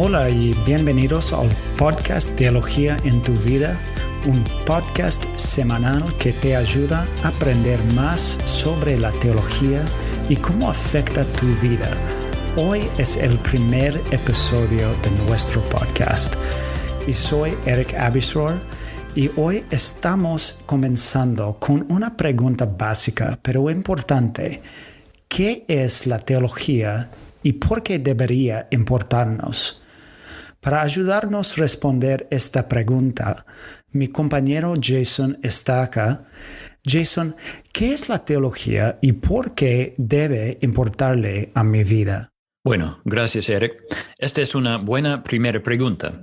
Hola y bienvenidos al podcast Teología en tu Vida, un podcast semanal que te ayuda a aprender más sobre la teología y cómo afecta tu vida. Hoy es el primer episodio de nuestro podcast y soy Eric Abisor y hoy estamos comenzando con una pregunta básica pero importante. ¿Qué es la teología y por qué debería importarnos? Para ayudarnos a responder esta pregunta, mi compañero Jason está acá. Jason, ¿qué es la teología y por qué debe importarle a mi vida? Bueno, gracias, Eric. Esta es una buena primera pregunta.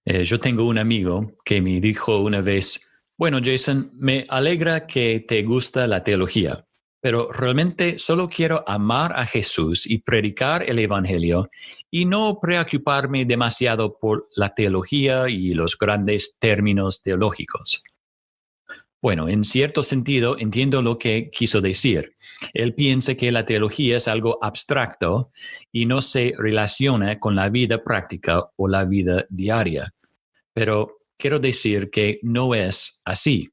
Yo tengo un amigo que me dijo una vez, bueno, Jason, me alegra que te gusta la teología, pero realmente solo quiero amar a Jesús y predicar el Evangelio y no preocuparme demasiado por la teología y los grandes términos teológicos. Bueno, en cierto sentido entiendo lo que quiso decir. Él piensa que la teología es algo abstracto y no se relaciona con la vida práctica o la vida diaria. Pero quiero decir que no es así.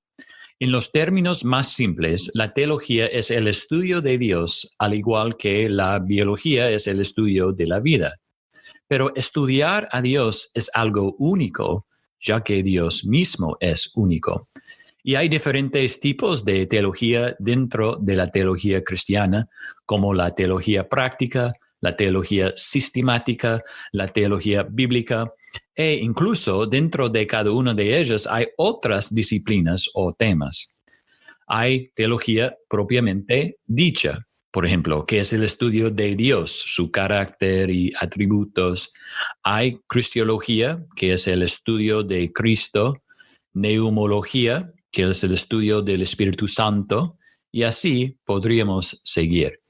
En los términos más simples, la teología es el estudio de Dios, al igual que la biología es el estudio de la vida. Pero estudiar a Dios es algo único, ya que Dios mismo es único. Y hay diferentes tipos de teología dentro de la teología cristiana, como la teología práctica, la teología sistemática, la teología bíblica, e incluso dentro de cada una de ellas hay otras disciplinas o temas. Hay teología propiamente dicha, por ejemplo, que es el estudio de Dios, su carácter y atributos. Hay cristología, que es el estudio de Cristo, neumología, que es el estudio del Espíritu Santo, y así podríamos seguir.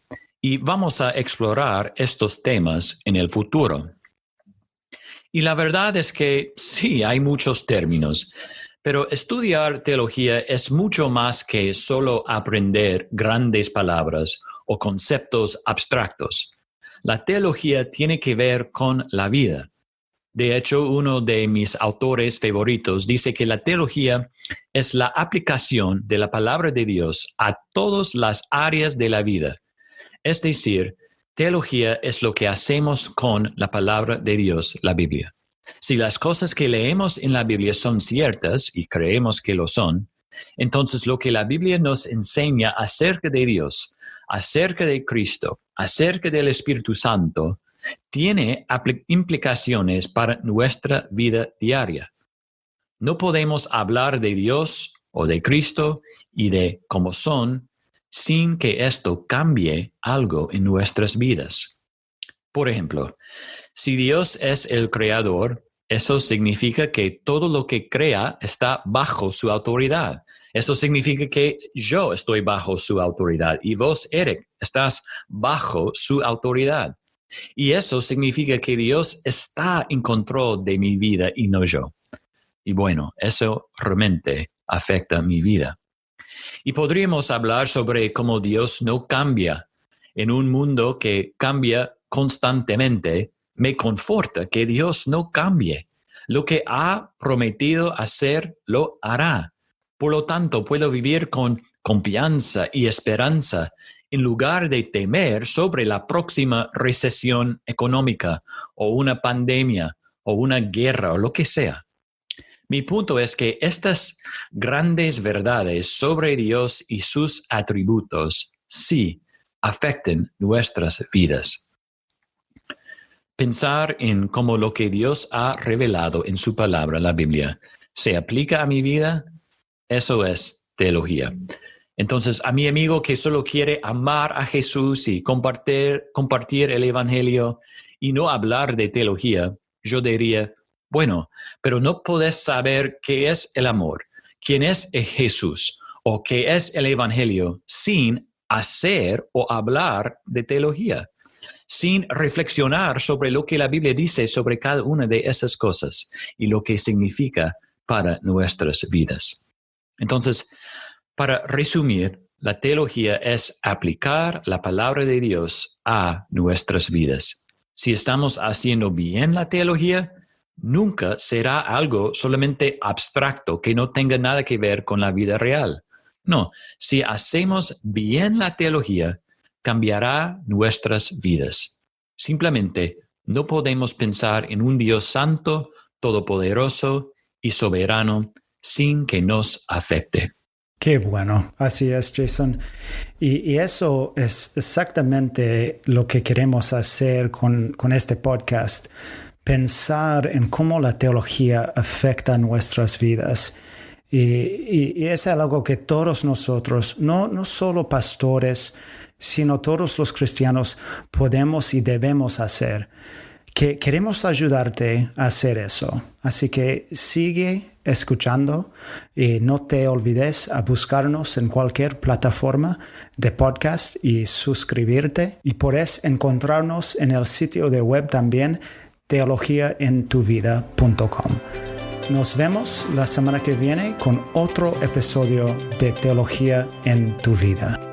Y vamos a explorar estos temas en el futuro. Y la verdad es que sí, hay muchos términos, pero estudiar teología es mucho más que solo aprender grandes palabras o conceptos abstractos. La teología tiene que ver con la vida. De hecho, uno de mis autores favoritos dice que la teología es la aplicación de la palabra de Dios a todas las áreas de la vida. Es decir, teología es lo que hacemos con la palabra de Dios, la Biblia. Si las cosas que leemos en la Biblia son ciertas, y creemos que lo son, entonces lo que la Biblia nos enseña acerca de Dios, acerca de Cristo, acerca del Espíritu Santo, tiene implicaciones para nuestra vida diaria. No podemos hablar de Dios o de Cristo y de cómo son sin que esto cambie algo en nuestras vidas. Por ejemplo, si Dios es el creador, eso significa que todo lo que crea está bajo su autoridad. Eso significa que yo estoy bajo su autoridad y vos, Eric, estás bajo su autoridad. Y eso significa que Dios está en control de mi vida y no yo. Y bueno, eso realmente afecta mi vida. Y podríamos hablar sobre cómo Dios no cambia. En un mundo que cambia constantemente, me conforta que Dios no cambie. Lo que ha prometido hacer, lo hará. Por lo tanto, puedo vivir con confianza y esperanza en lugar de temer sobre la próxima recesión económica o una pandemia o una guerra o lo que sea. Mi punto es que estas grandes verdades sobre Dios y sus atributos sí afectan nuestras vidas. Pensar en cómo lo que Dios ha revelado en su palabra, la Biblia, se aplica a mi vida, eso es teología. Entonces, a mi amigo que solo quiere amar a Jesús y compartir el Evangelio y no hablar de teología, yo diría, bueno, pero no podés saber qué es el amor, quién es Jesús o qué es el Evangelio sin hacer o hablar de teología, sin reflexionar sobre lo que la Biblia dice sobre cada una de esas cosas y lo que significa para nuestras vidas. Entonces, para resumir, la teología es aplicar la palabra de Dios a nuestras vidas. Si estamos haciendo bien la teología, nunca será algo solamente abstracto que no tenga nada que ver con la vida real. No, si hacemos bien la teología, cambiará nuestras vidas. Simplemente no podemos pensar en un Dios santo, todopoderoso y soberano sin que nos afecte. Qué bueno, así es, Jason. Y eso es exactamente lo que queremos hacer con este podcast. Pensar en cómo la teología afecta nuestras vidas. Y es algo que todos nosotros, no solo pastores, sino todos los cristianos podemos y debemos hacer. Que queremos ayudarte a hacer eso. Así que sigue escuchando y no te olvides a buscarnos en cualquier plataforma de podcast y suscribirte. Y puedes encontrarnos en el sitio de web también, teologiaentuvida.com. Nos vemos la semana que viene con otro episodio de Teología en tu Vida.